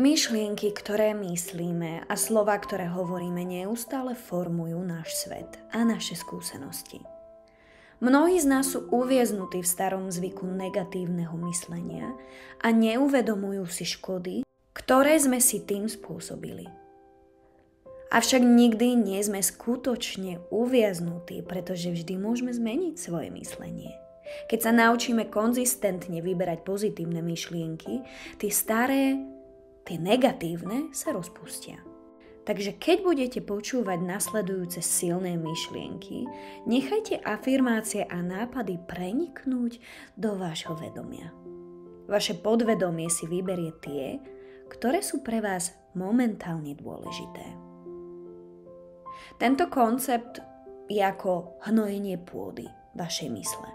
Myšlienky, ktoré myslíme a slova, ktoré hovoríme, neustále formujú náš svet a naše skúsenosti. Mnohí z nás sú uviaznutí v starom zvyku negatívneho myslenia a neuvedomujú si škody, ktoré sme si tým spôsobili. Avšak nikdy nie sme skutočne uviaznutí, pretože vždy môžeme zmeniť svoje myslenie. Keď sa naučíme konzistentne vyberať pozitívne myšlienky, tie staré, tie negatívne sa rozpustia. Takže keď budete počúvať nasledujúce silné myšlienky, nechajte afirmácie a nápady preniknúť do vášho vedomia. Vaše podvedomie si vyberie tie, ktoré sú pre vás momentálne dôležité. Tento koncept je ako hnojenie pôdy vašej mysle.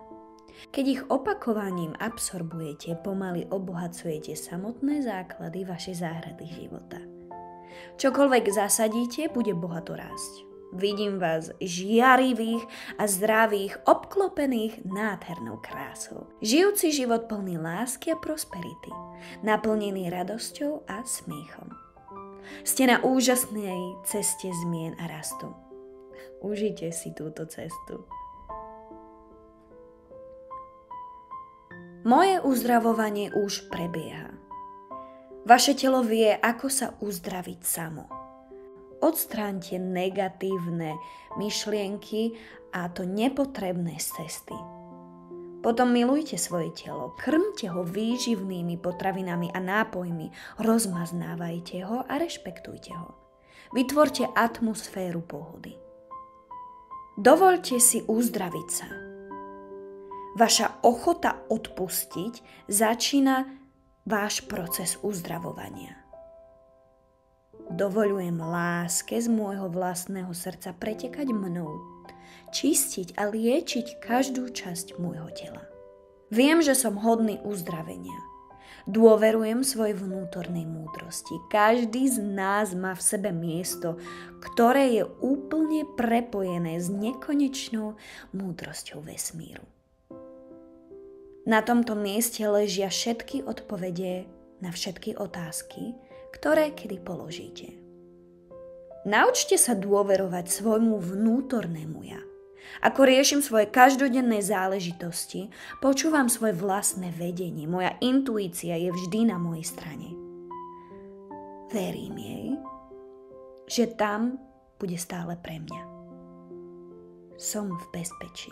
Keď ich opakovaním absorbujete, pomaly obohacujete samotné základy vašej záhrady života. Čokoľvek zasadíte, bude bohato rásť. Vidím vás žiarivých a zdravých, obklopených nádhernou krásou. Žijúci život plný lásky a prosperity, naplnený radosťou a smiechom. Ste na úžasnej ceste zmien a rastu. Užite si túto cestu. Moje uzdravovanie už prebieha. Vaše telo vie, ako sa uzdraviť samo. Odstráňte negatívne myšlienky a to nepotrebné z cesty. Potom milujte svoje telo, krmte ho výživnými potravinami a nápojmi, rozmaznávajte ho a rešpektujte ho. Vytvorte atmosféru pohody. Dovoľte si uzdraviť sa. Vaša ochota odpustiť začína váš proces uzdravovania. Dovoľujem láske z môjho vlastného srdca pretekať mnou, čistiť a liečiť každú časť môjho tela. Viem, že som hodný uzdravenia. Dôverujem svojej vnútornej múdrosti. Každý z nás má v sebe miesto, ktoré je úplne prepojené s nekonečnou múdrosťou vesmíru. Na tomto mieste ležia všetky odpovede na všetky otázky, ktoré kedy položíte. Naučte sa dôverovať svojmu vnútornému ja. Ako riešim svoje každodenné záležitosti, počúvam svoje vlastné vedenie. Moja intuícia je vždy na mojej strane. Verím jej, že tam bude stále pre mňa. Som v bezpečí.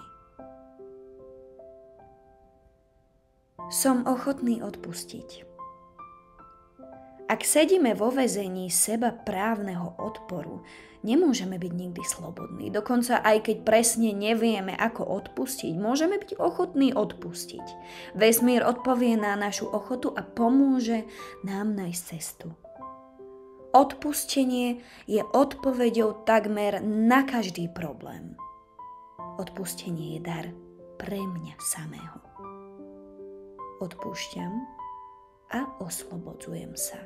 Som ochotný odpustiť. Ak sedíme vo väzení seba právneho odporu, nemôžeme byť nikdy slobodní. Dokonca aj keď presne nevieme, ako odpustiť, môžeme byť ochotní odpustiť. Vesmír odpovie na našu ochotu a pomôže nám nájsť cestu. Odpustenie je odpoveďou takmer na každý problém. Odpustenie je dar pre mňa samého. Odpúšťam a oslobodzujem sa.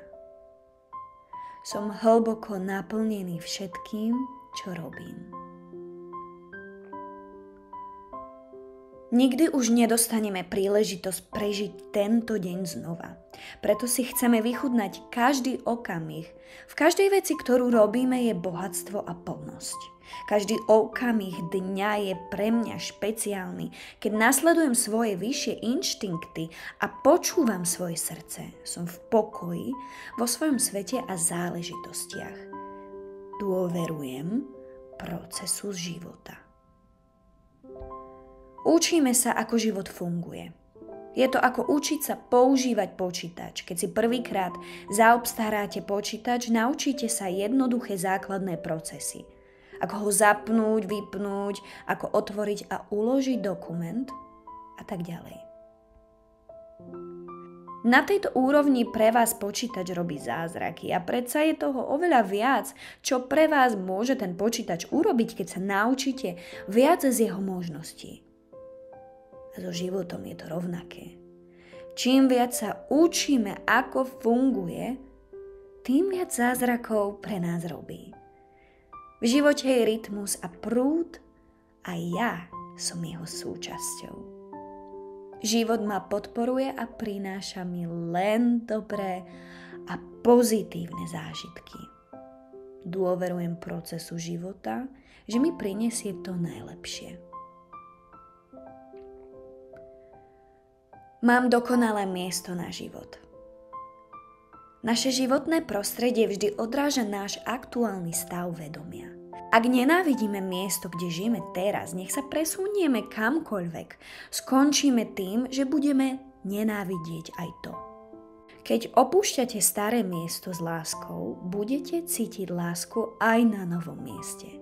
Som hlboko naplnený všetkým, čo robím. Nikdy už nedostaneme príležitosť prežiť tento deň znova. Preto si chceme vychutnať každý okamih. V každej veci, ktorú robíme, je bohatstvo a plnosť. Každý okamih dňa je pre mňa špeciálny, keď nasledujem svoje vyššie inštinkty a počúvam svoje srdce. Som v pokoji vo svojom svete a záležitostiach. Dôverujem procesu života. Učíme sa, ako život funguje. Je to ako učiť sa používať počítač. Keď si prvýkrát zaobstaráte počítač, naučíte sa jednoduché základné procesy. Ako ho zapnúť, vypnúť, ako otvoriť a uložiť dokument a tak ďalej. Na tejto úrovni pre vás počítač robí zázraky a predsa je toho oveľa viac, čo pre vás môže ten počítač urobiť, keď sa naučíte viac z jeho možností. A so životom je to rovnaké. Čím viac sa učíme, ako funguje, tým viac zázrakov pre nás robí. V živote je rytmus a prúd a ja som jeho súčasťou. Život ma podporuje a prináša mi len dobré a pozitívne zážitky. Dôverujem procesu života, že mi prinesie to najlepšie. Mám dokonalé miesto na život. Naše životné prostredie vždy odráža náš aktuálny stav vedomia. Ak nenávidíme miesto, kde žijeme teraz, nech sa presunieme kamkoľvek, skončíme tým, že budeme nenávidieť aj to. Keď opúšťate staré miesto s láskou, budete cítiť lásku aj na novom mieste.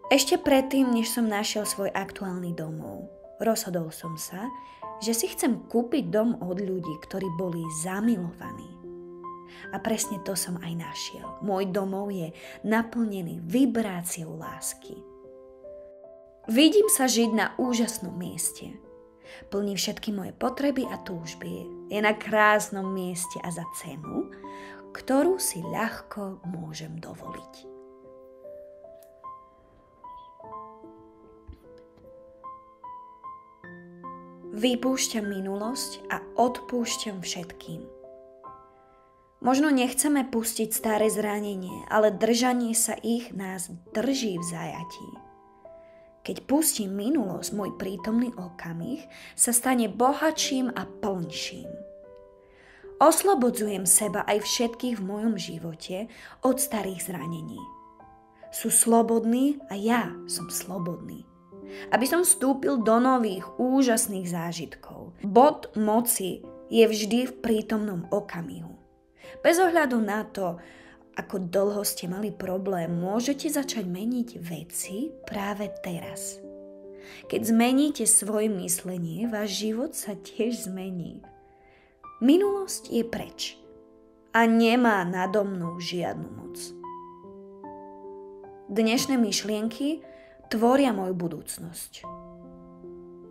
Ešte predtým, než som našiel svoj aktuálny domov, rozhodol som sa, že si chcem kúpiť dom od ľudí, ktorí boli zamilovaní. A presne to som aj našiel. Môj domov je naplnený vibráciou lásky. Vidím sa žiť na úžasnom mieste. Plní všetky moje potreby a túžby. Je na krásnom mieste a za cenu, ktorú si ľahko môžem dovoliť. Vypúšťam minulosť a odpúšťam všetkým. Možno nechceme pustiť staré zranenie, ale držanie sa ich nás drží v zajatí. Keď pustím minulosť, môj prítomný okamih sa stane bohatším a plnším. Oslobodzujem seba aj všetkých v mojom živote od starých zranení. Sú slobodní a ja som slobodný. Aby som vstúpil do nových, úžasných zážitkov. Bod moci je vždy v prítomnom okamihu. Bez ohľadu na to, ako dlho ste mali problém, môžete začať meniť veci práve teraz. Keď zmeníte svoje myslenie, váš život sa tiež zmení. Minulosť je preč a nemá nado mnou žiadnu moc. Dnešné myšlienky tvoria moju budúcnosť.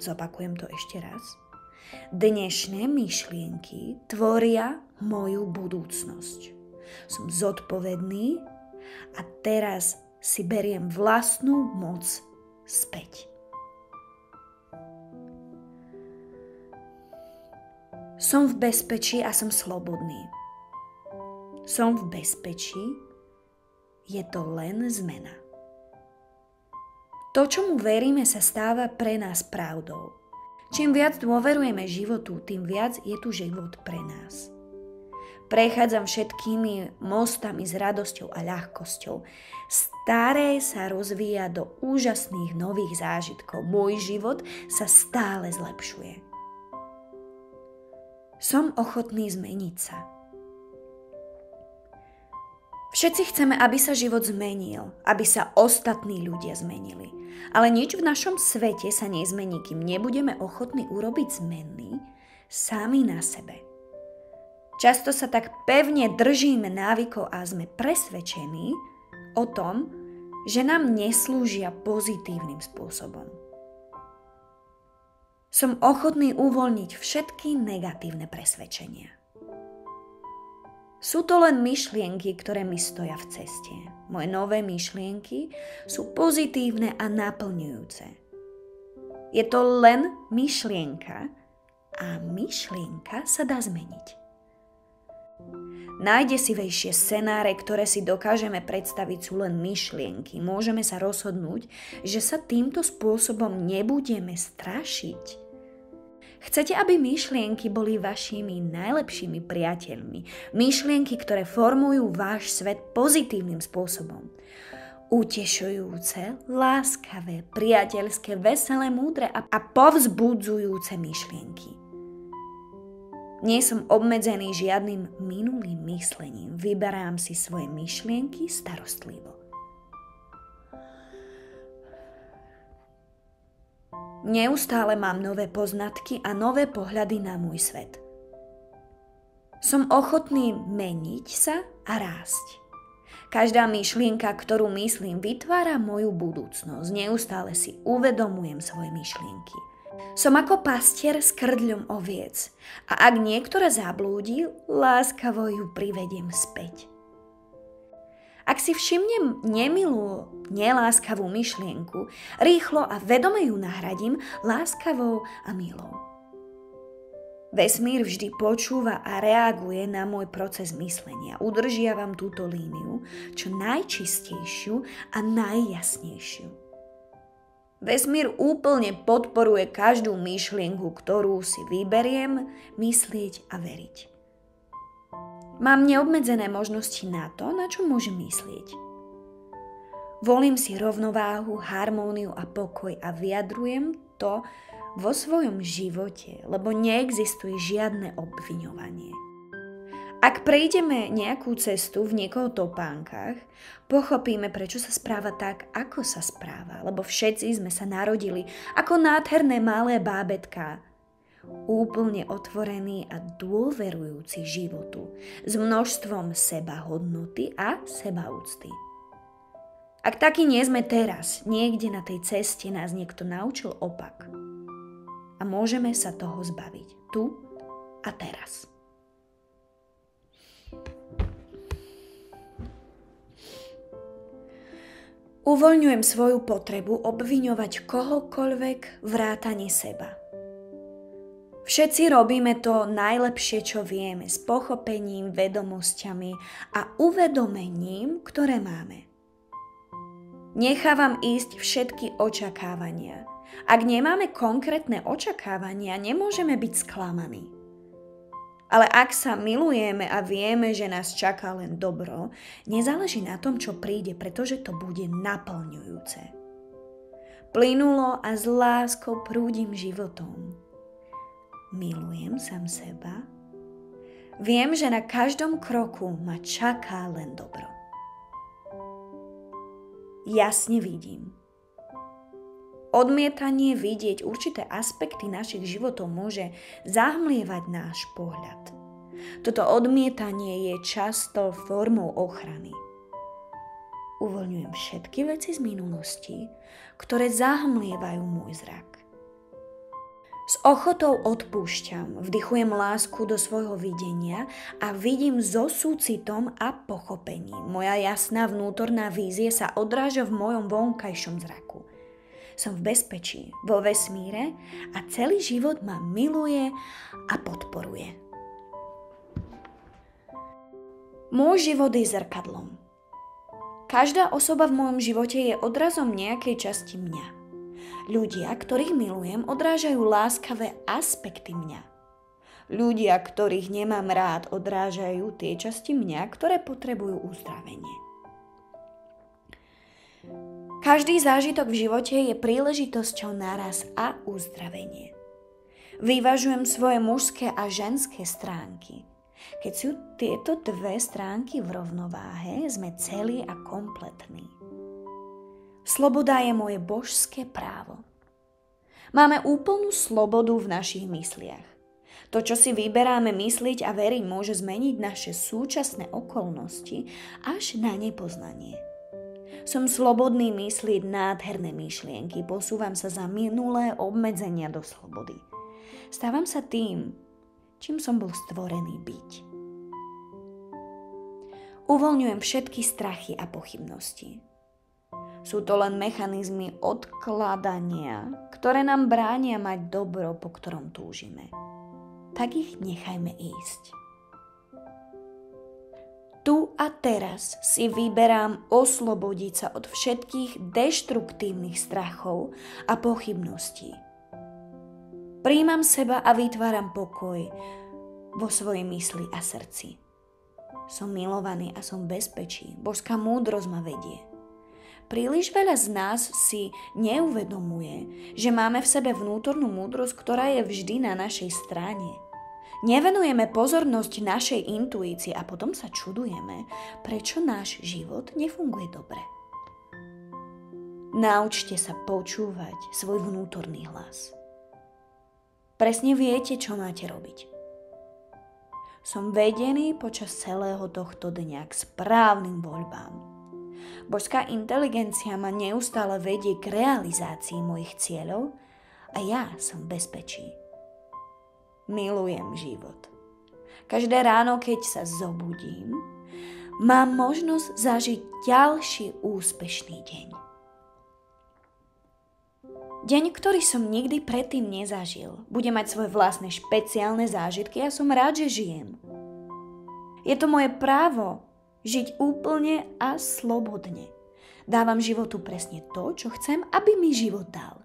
Zopakujem to ešte raz. Dnešné myšlienky tvoria moju budúcnosť. Som zodpovedný a teraz si beriem vlastnú moc späť. Som v bezpečí a som slobodný. Som v bezpečí, je to len zmena. To, čomu veríme, sa stáva pre nás pravdou. Čím viac dôverujeme životu, tým viac je tu život pre nás. Prechádzam všetkými mostami s radosťou a ľahkosťou. Staré sa rozvíja do úžasných nových zážitkov. Môj život sa stále zlepšuje. Som ochotný zmeniť sa. Všetci chceme, aby sa život zmenil, aby sa ostatní ľudia zmenili. Ale nič v našom svete sa nezmení, kým nebudeme ochotní urobiť zmeny sami na sebe. Často sa tak pevne držíme návykov a sme presvedčení o tom, že nám neslúžia pozitívnym spôsobom. Som ochotný uvoľniť všetky negatívne presvedčenia. Sú to len myšlienky, ktoré mi stoja v ceste. Moje nové myšlienky sú pozitívne a naplňujúce. Je to len myšlienka a myšlienka sa dá zmeniť. Najdesivejšie scenáre, ktoré si dokážeme predstaviť, sú len myšlienky. Môžeme sa rozhodnúť, že sa týmto spôsobom nebudeme strašiť. Chcete, aby myšlienky boli vašimi najlepšími priateľmi. Myšlienky, ktoré formujú váš svet pozitívnym spôsobom. Utešujúce, láskavé, priateľské, veselé, múdre a povzbudzujúce myšlienky. Nie som obmedzený žiadnym minulým myslením. Vyberám si svoje myšlienky starostlivo. Neustále mám nové poznatky a nové pohľady na môj svet. Som ochotný meniť sa a rásť. Každá myšlienka, ktorú myslím, vytvára moju budúcnosť. Neustále si uvedomujem svoje myšlienky. Som ako pastier s krdľom oviec a ak niektorá zablúdi, láskavo ju privediem späť. Ak si všimnem nemilú, neláskavú myšlienku, rýchlo a vedome ju nahradím láskavou a milou. Vesmír vždy počúva a reaguje na môj proces myslenia. Udržiavam túto líniu čo najčistejšiu a najjasnejšiu. Vesmír úplne podporuje každú myšlienku, ktorú si vyberiem myslieť a veriť. Mám neobmedzené možnosti na to, na čo môžem myslieť. Volím si rovnováhu, harmóniu a pokoj a vyjadrujem to vo svojom živote, lebo neexistuje žiadne obviňovanie. Ak prejdeme nejakú cestu v niekoho topánkach, pochopíme, prečo sa správa tak, ako sa správa, lebo všetci sme sa narodili ako nádherné malé bábätká, úplne otvorení a dôverujúci životu, s množstvom sebahodnoty a sebaúcty. Ak takí nie sme teraz, niekde na tej ceste nás niekto naučil opak. A môžeme sa toho zbaviť tu a teraz. Uvoľňujem svoju potrebu obviňovať kohokoľvek vrátane seba. Všetci robíme to najlepšie, čo vieme, s pochopením, vedomosťami a uvedomením, ktoré máme. Nechávam ísť všetky očakávania. Ak nemáme konkrétne očakávania, nemôžeme byť sklamaní. Ale ak sa milujeme a vieme, že nás čaká len dobro, nezáleží na tom, čo príde, pretože to bude naplňujúce. Plynulo a s láskou prúdim životom. Milujem sám seba. Viem, že na každom kroku ma čaká len dobro. Jasne vidím. Odmietanie vidieť určité aspekty našich životov môže zahmlievať náš pohľad. Toto odmietanie je často formou ochrany. Uvoľňujem všetky veci z minulosti, ktoré zahmlievajú môj zrak. S ochotou odpúšťam, vdychujem lásku do svojho videnia a vidím so súcitom a pochopením. Moja jasná vnútorná vízie sa odráža v mojom vonkajšom zraku. Som v bezpečí, vo vesmíre a celý život ma miluje a podporuje. Môj život je zrkadlom. Každá osoba v mojom živote je odrazom nejakej časti mňa. Ľudia, ktorých milujem, odrážajú láskavé aspekty mňa. Ľudia, ktorých nemám rád, odrážajú tie časti mňa, ktoré potrebujú uzdravenie. Každý zážitok v živote je príležitosťou na rast a uzdravenie. Vyvažujem svoje mužské a ženské stránky. Keď sú tieto dve stránky v rovnováhe, sme celí a kompletní. Sloboda je moje božské právo. Máme úplnú slobodu v našich mysliach. To, čo si vyberáme myslieť a veriť, môže zmeniť naše súčasné okolnosti až na nepoznanie. Som slobodný myslieť nádherné myšlienky, posúvam sa za minulé obmedzenia do slobody. Stávam sa tým, čím som bol stvorený byť. Uvoľňujem všetky strachy a pochybnosti. Sú to len mechanizmy odkladania, ktoré nám bránia mať dobro, po ktorom túžime. Tak ich nechajme ísť. Tu a teraz si vyberám oslobodiť sa od všetkých deštruktívnych strachov a pochybností. Prijímam seba a vytváram pokoj vo svojej mysli a srdci. Som milovaný a som v bezpečí. Božská múdrosť ma vedie. Príliš veľa z nás si neuvedomuje, že máme v sebe vnútornú múdrosť, ktorá je vždy na našej strane. Nevenujeme pozornosť našej intuícii a potom sa čudujeme, prečo náš život nefunguje dobre. Naučte sa počúvať svoj vnútorný hlas. Presne viete, čo máte robiť. Som vedený počas celého tohto dňa k správnym voľbám. Božská inteligencia ma neustále vedie k realizácii mojich cieľov a ja som v bezpečí. Milujem život. Každé ráno, keď sa zobudím, mám možnosť zažiť ďalší úspešný deň. Deň, ktorý som nikdy predtým nezažil, bude mať svoje vlastné špeciálne zážitky a som rád, že žijem. Je to moje právo žiť úplne a slobodne. Dávam životu presne to, čo chcem, aby mi život dal.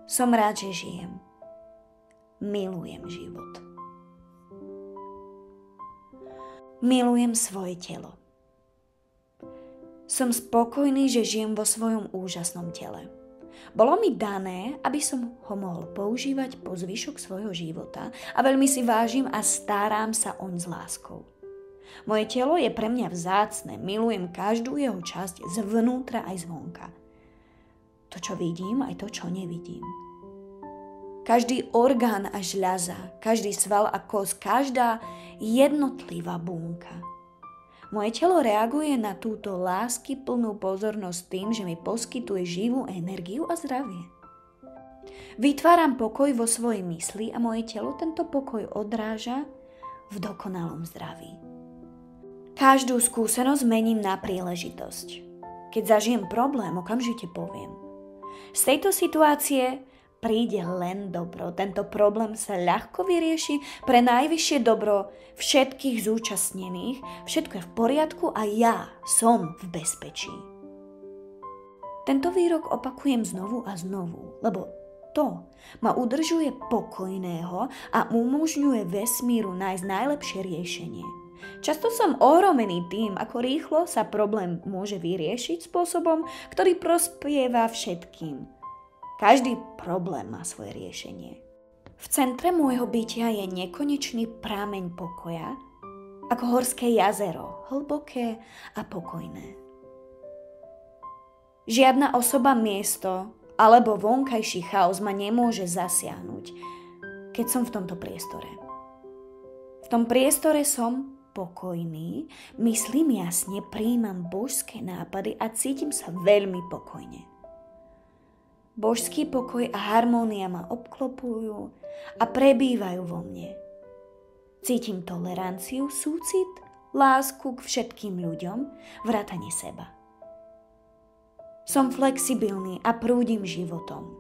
Som rád, že žijem. Milujem život. Milujem svoje telo. Som spokojný, že žijem vo svojom úžasnom tele. Bolo mi dané, aby som ho mohol používať po zvyšok svojho života a veľmi si vážim a starám sa oň s láskou. Moje telo je pre mňa vzácne, milujem každú jeho časť zvnútra aj zvonka. To, čo vidím, aj to, čo nevidím. Každý orgán a žľaza, každý sval a kosť, každá jednotlivá bunka. Moje telo reaguje na túto láskyplnú pozornosť tým, že mi poskytuje živú energiu a zdravie. Vytváram pokoj vo svojej mysli a moje telo tento pokoj odráža v dokonalom zdraví. Každú skúsenosť mením na príležitosť. Keď zažijem problém, okamžite poviem. Z tejto situácie príde len dobro. Tento problém sa ľahko vyrieši pre najvyššie dobro všetkých zúčastnených. Všetko je v poriadku a ja som v bezpečí. Tento výrok opakujem znovu a znovu, lebo to ma udržuje pokojného a umožňuje vesmíru nájsť najlepšie riešenie. Často som ohromený tým, ako rýchlo sa problém môže vyriešiť spôsobom, ktorý prospieva všetkým. Každý problém má svoje riešenie. V centre môjho bytia je nekonečný prameň pokoja, ako horské jazero, hlboké a pokojné. Žiadna osoba, miesto alebo vonkajší chaos ma nemôže zasiahnuť, keď som v tomto priestore. V tom priestore som pokojný, myslím jasne, prijímam božské nápady a cítim sa veľmi pokojne. Božský pokoj a harmónia ma obklopujú a prebývajú vo mne. Cítim toleranciu, súcit, lásku k všetkým ľuďom, vrátane seba. Som flexibilný a prúdim životom.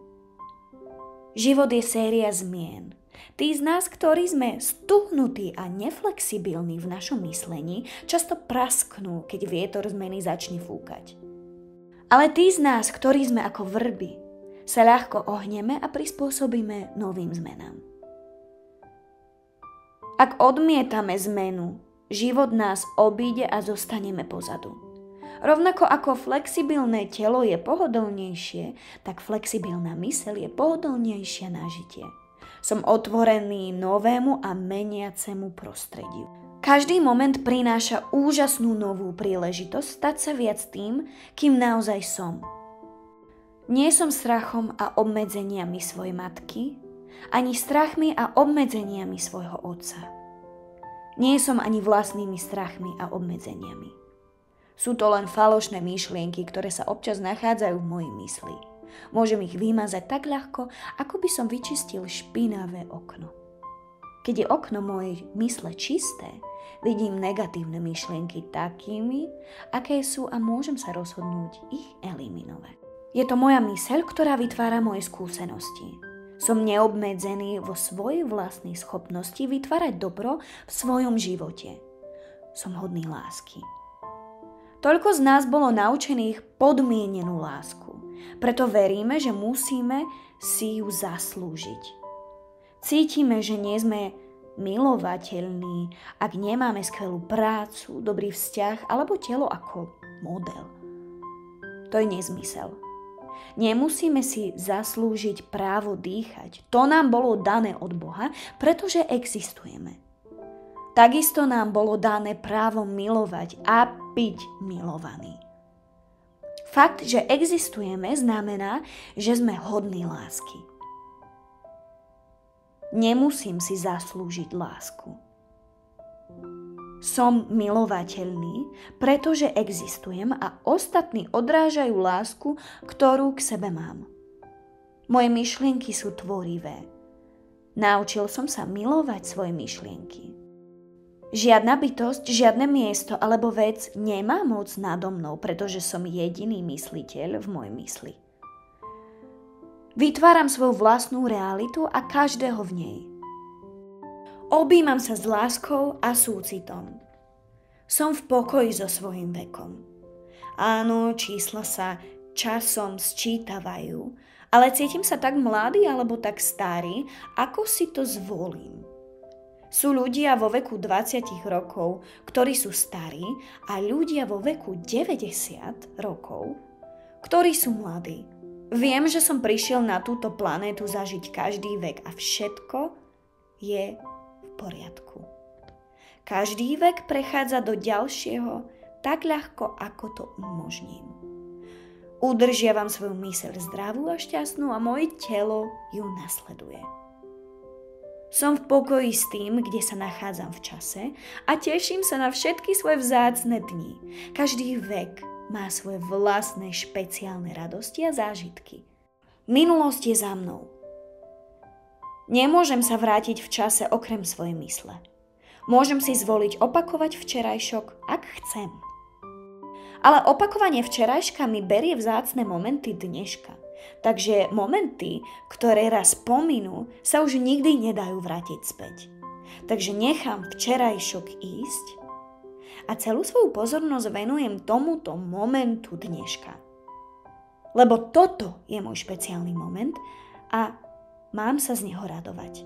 Život je séria zmien. Tí z nás, ktorí sme stuhnutí a neflexibilní v našom myslení, často prasknú, keď vietor zmeny začne fúkať. Ale tí z nás, ktorí sme ako vrby, sa ľahko ohneme a prispôsobíme novým zmenám. Ak odmietame zmenu, život nás obíde a zostaneme pozadu. Rovnako ako flexibilné telo je pohodlnejšie, tak flexibilná myseľ je pohodlnejšia na žitie. Som otvorený novému a meniacemu prostrediu. Každý moment prináša úžasnú novú príležitosť stať sa viac tým, kým naozaj som. Nie som strachom a obmedzeniami svojej matky, ani strachmi a obmedzeniami svojho otca. Nie som ani vlastnými strachmi a obmedzeniami. Sú to len falošné myšlienky, ktoré sa občas nachádzajú v mojej mysli. Môžem ich vymazať tak ľahko, ako by som vyčistil špinavé okno. Keď je okno mojej mysle čisté, vidím negatívne myšlienky takými, aké sú a môžem sa rozhodnúť ich eliminovať. Je to moja myseľ, ktorá vytvára moje skúsenosti. Som neobmedzený vo svojej vlastnej schopnosti vytvárať dobro v svojom živote. Som hodný lásky. Toľko z nás bolo naučených podmienenú lásku. Preto veríme, že musíme si ju zaslúžiť. Cítime, že nie sme milovateľní, ak nemáme skvelú prácu, dobrý vzťah alebo telo ako model. To je nezmysel. Nemusíme si zaslúžiť právo dýchať. To nám bolo dané od Boha, pretože existujeme. Takisto nám bolo dané právo milovať a byť milovaní. Fakt, že existujeme, znamená, že sme hodní lásky. Nemusím si zaslúžiť lásku. Som milovateľný, pretože existujem a ostatní odrážajú lásku, ktorú k sebe mám. Moje myšlienky sú tvorivé. Naučil som sa milovať svoje myšlienky. Žiadna bytosť, žiadne miesto alebo vec nemá moc nado mnou, pretože som jediný mysliteľ v mojej mysli. Vytváram svoju vlastnú realitu a každého v nej. Objímam sa s láskou a súcitom. Som v pokoji so svojím vekom. Áno, čísla sa časom sčítavajú, ale cítim sa tak mladý alebo tak starý, ako si to zvolím. Sú ľudia vo veku 20 rokov, ktorí sú starí, a ľudia vo veku 90 rokov, ktorí sú mladí. Viem, že som prišiel na túto planétu zažiť každý vek a všetko je v poriadku. Každý vek prechádza do ďalšieho tak ľahko, ako to umožním. Udržiavam svoju myseľ zdravú a šťastnú a moje telo ju nasleduje. Som v pokoji s tým, kde sa nachádzam v čase a teším sa na všetky svoje vzácne dni. Každý vek má svoje vlastné špeciálne radosti a zážitky. Minulosť je za mnou. Nemôžem sa vrátiť v čase okrem svojej mysle. Môžem si zvoliť opakovať včerajšok, ak chcem. Ale opakovanie včerajška mi berie vzácne momenty dneška. Takže momenty, ktoré raz pominú, sa už nikdy nedajú vrátiť späť. Takže nechám včerajšok ísť a celú svoju pozornosť venujem tomuto momentu dneška. Lebo toto je môj špeciálny moment a mám sa z neho radovať.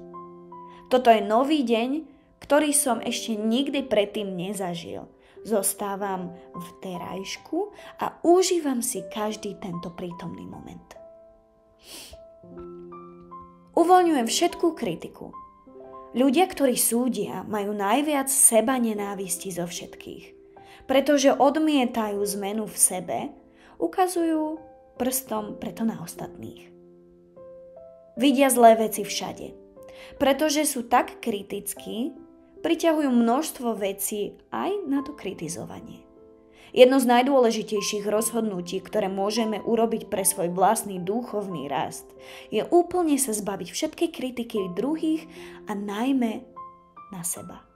Toto je nový deň, ktorý som ešte nikdy predtým nezažil. Zostávam v terajšku a užívam si každý tento prítomný moment. Uvoľňujem všetkú kritiku. Ľudia, ktorí súdia, majú najviac seba nenávisti zo všetkých. Pretože odmietajú zmenu v sebe, ukazujú prstom preto na ostatných. Vidia zlé veci všade. Pretože sú tak kritickí, priťahujú množstvo vecí aj na to kritizovanie. Jedno z najdôležitejších rozhodnutí, ktoré môžeme urobiť pre svoj vlastný duchovný rast, je úplne sa zbaviť všetkej kritiky druhých a najmä na seba.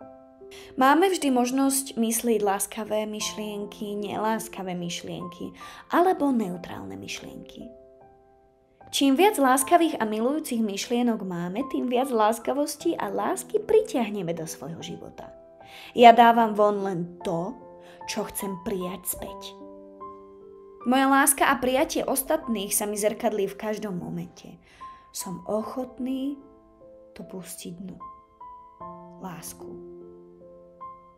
Máme vždy možnosť myslieť láskavé myšlienky, neláskavé myšlienky alebo neutrálne myšlienky. Čím viac láskavých a milujúcich myšlienok máme, tým viac láskavosti a lásky pritiahneme do svojho života. Ja dávam von len to, čo chcem prijať späť. Moja láska a prijatie ostatných sa mi zrkadlí v každom momente. Som ochotný to pustiť dnu. Lásku.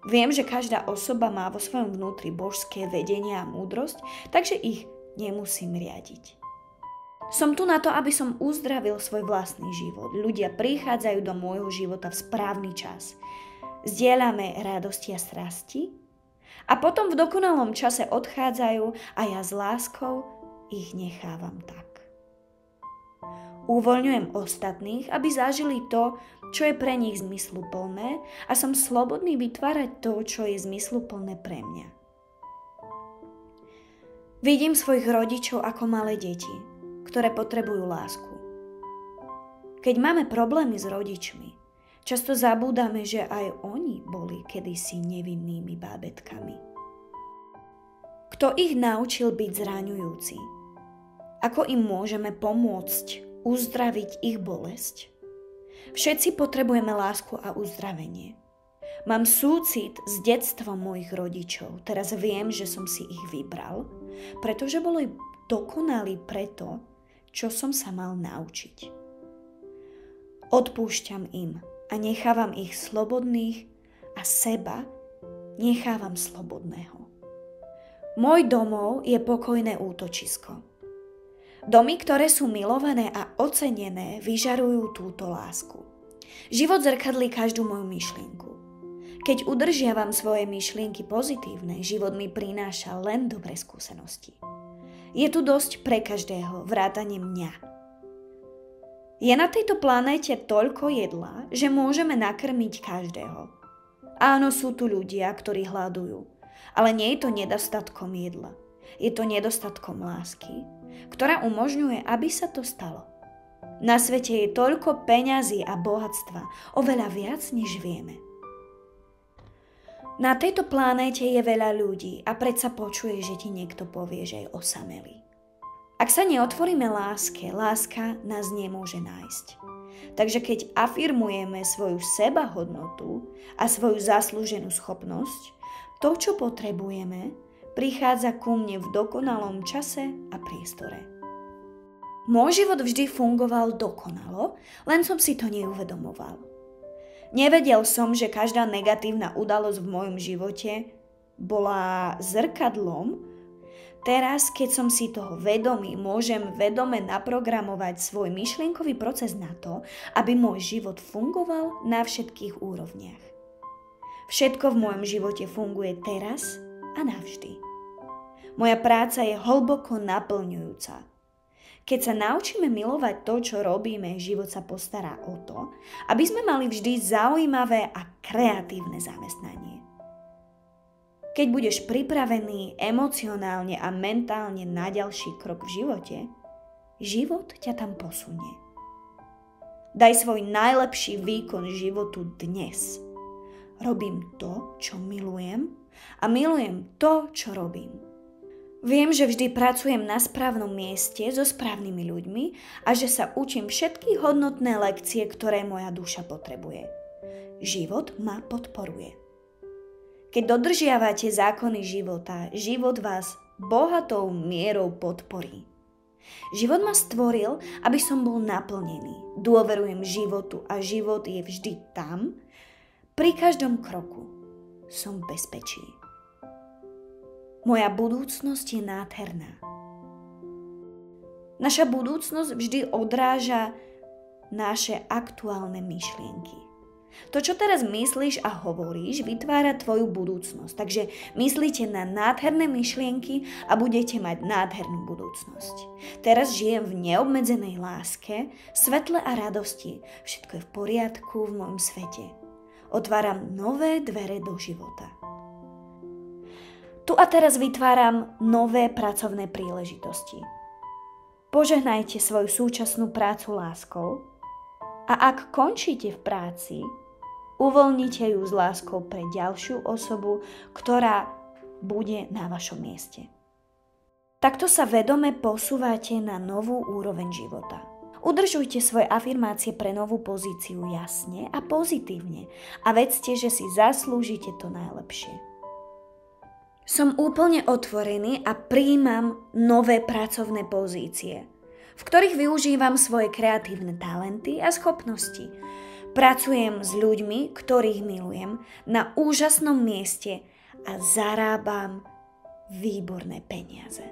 Viem, že každá osoba má vo svojom vnútri božské vedenie a múdrosť, takže ich nemusím riadiť. Som tu na to, aby som uzdravil svoj vlastný život. Ľudia prichádzajú do môjho života v správny čas. Zdieľame radosti a strasti a potom v dokonalom čase odchádzajú a ja s láskou ich nechávam tak. Uvoľňujem ostatných, aby zažili to, čo je pre nich zmysluplné a som slobodný vytvárať to, čo je zmysluplné pre mňa. Vidím svojich rodičov ako malé deti, ktoré potrebujú lásku. Keď máme problémy s rodičmi, často zabúdame, že aj oni boli kedysi nevinnými bábetkami. Kto ich naučil byť zraňujúci? Ako im môžeme pomôcť uzdraviť ich bolesť? Všetci potrebujeme lásku a uzdravenie. Mám súcit s detstvom mojich rodičov. Teraz viem, že som si ich vybral, pretože boli dokonalí preto, čo som sa mal naučiť. Odpúšťam im a nechávam ich slobodných a seba nechávam slobodného. Môj domov je pokojné útočisko. Domy, ktoré sú milované a ocenené, vyžarujú túto lásku. Život zrkadlí každú moju myšlienku. Keď udržiavam svoje myšlienky pozitívne, život mi prináša len dobré skúsenosti. Je tu dosť pre každého, vrátane mňa. Je na tejto planéte toľko jedla, že môžeme nakrmiť každého. Áno, sú tu ľudia, ktorí hľadujú, ale nie je to nedostatkom jedla. Je to nedostatkom lásky, ktorá umožňuje, aby sa to stalo. Na svete je toľko peňazí a bohatstva, oveľa viac, než vieme. Na tejto planéte je veľa ľudí a predsa počuješ, že ti niekto povie, že je osamelý. Ak sa neotvoríme láske, láska nás nemôže nájsť. Takže keď afirmujeme svoju sebahodnotu a svoju zaslúženú schopnosť, to, čo potrebujeme, prichádza ku mne v dokonalom čase a priestore. Môj život vždy fungoval dokonalo, len som si to neuvedomoval. Nevedel som, že každá negatívna udalosť v mojom živote bola zrkadlom. Teraz, keď som si toho vedomý, môžem vedome naprogramovať svoj myšlienkový proces na to, aby môj život fungoval na všetkých úrovniach. Všetko v mojom živote funguje teraz a navždy. Moja práca je hlboko naplňujúca. Keď sa naučíme milovať to, čo robíme, život sa postará o to, aby sme mali vždy zaujímavé a kreatívne zamestnanie. Keď budeš pripravený emocionálne a mentálne na ďalší krok v živote, život ťa tam posunie. Daj svoj najlepší výkon životu dnes. Robím to, čo milujem a milujem to, čo robím. Viem, že vždy pracujem na správnom mieste so správnymi ľuďmi a že sa učím všetky hodnotné lekcie, ktoré moja duša potrebuje. Život ma podporuje. Keď dodržiavate zákony života, život vás bohatou mierou podporí. Život ma stvoril, aby som bol naplnený. Dôverujem životu a život je vždy tam. Pri každom kroku som v bezpečí. Moja budúcnosť je nádherná. Naša budúcnosť vždy odráža naše aktuálne myšlienky. To, čo teraz myslíš a hovoríš, vytvára tvoju budúcnosť. Takže myslíte na nádherné myšlienky a budete mať nádhernú budúcnosť. Teraz žijem v neobmedzenej láske, svetle a radosti. Všetko je v poriadku v mojom svete. Otváram nové dvere do života. Tu a teraz vytváram nové pracovné príležitosti. Požehnajte svoju súčasnú prácu láskou a ak končíte v práci, uvoľnite ju s láskou pre ďalšiu osobu, ktorá bude na vašom mieste. Takto sa vedome posúvate na novú úroveň života. Udržujte svoje afirmácie pre novú pozíciu jasne a pozitívne a vedzte, že si zaslúžite to najlepšie. Som úplne otvorený a prijímam nové pracovné pozície, v ktorých využívam svoje kreatívne talenty a schopnosti. Pracujem s ľuďmi, ktorých milujem, na úžasnom mieste a zarábam výborné peniaze.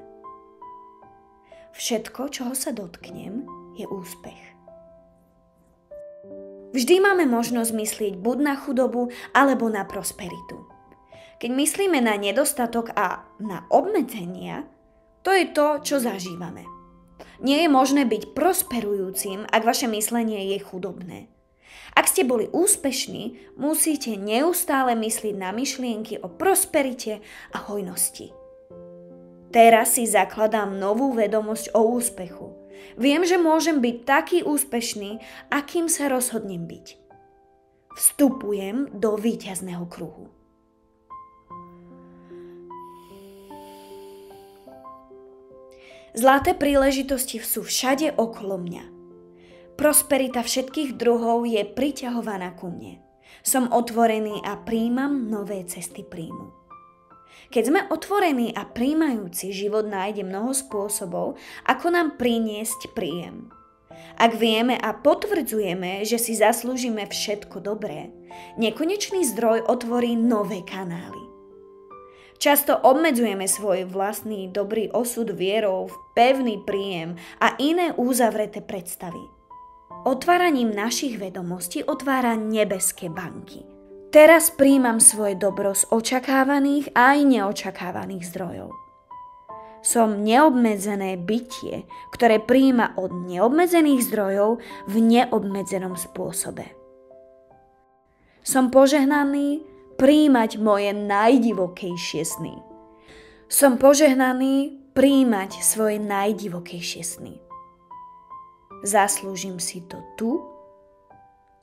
Všetko, čoho sa dotknem, je úspech. Vždy máme možnosť myslieť buď na chudobu, alebo na prosperitu. Keď myslíme na nedostatok a na obmedzenia, to je to, čo zažívame. Nie je možné byť prosperujúcim, ak vaše myslenie je chudobné. Ak ste boli úspešní, musíte neustále myslieť na myšlienky o prosperite a hojnosti. Teraz si zakladám novú vedomosť o úspechu. Viem, že môžem byť taký úspešný, akým sa rozhodnem byť. Vstupujem do víťazného kruhu. Zlaté príležitosti sú všade okolo mňa. Prosperita všetkých druhov je priťahovaná ku mne. Som otvorený a príjmam nové cesty príjmu. Keď sme otvorení a príjmajúci, život nájde mnoho spôsobov, ako nám priniesť príjem. Ak vieme a potvrdzujeme, že si zaslúžime všetko dobré, nekonečný zdroj otvorí nové kanály. Často obmedzujeme svoj vlastný dobrý osud vierou v pevný príjem a iné uzavreté predstavy. Otváraním našich vedomostí otvára nebeské banky. Teraz príjmam svoje dobro z očakávaných aj neočakávaných zdrojov. Som neobmedzené bytie, ktoré príjma od neobmedzených zdrojov v neobmedzenom spôsobe. Som požehnaný príjmať moje najdivokejšie sny. Som požehnaný príjmať svoje najdivokejšie sny. Zaslúžim si to tu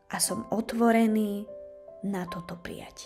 a som otvorený na toto prijať.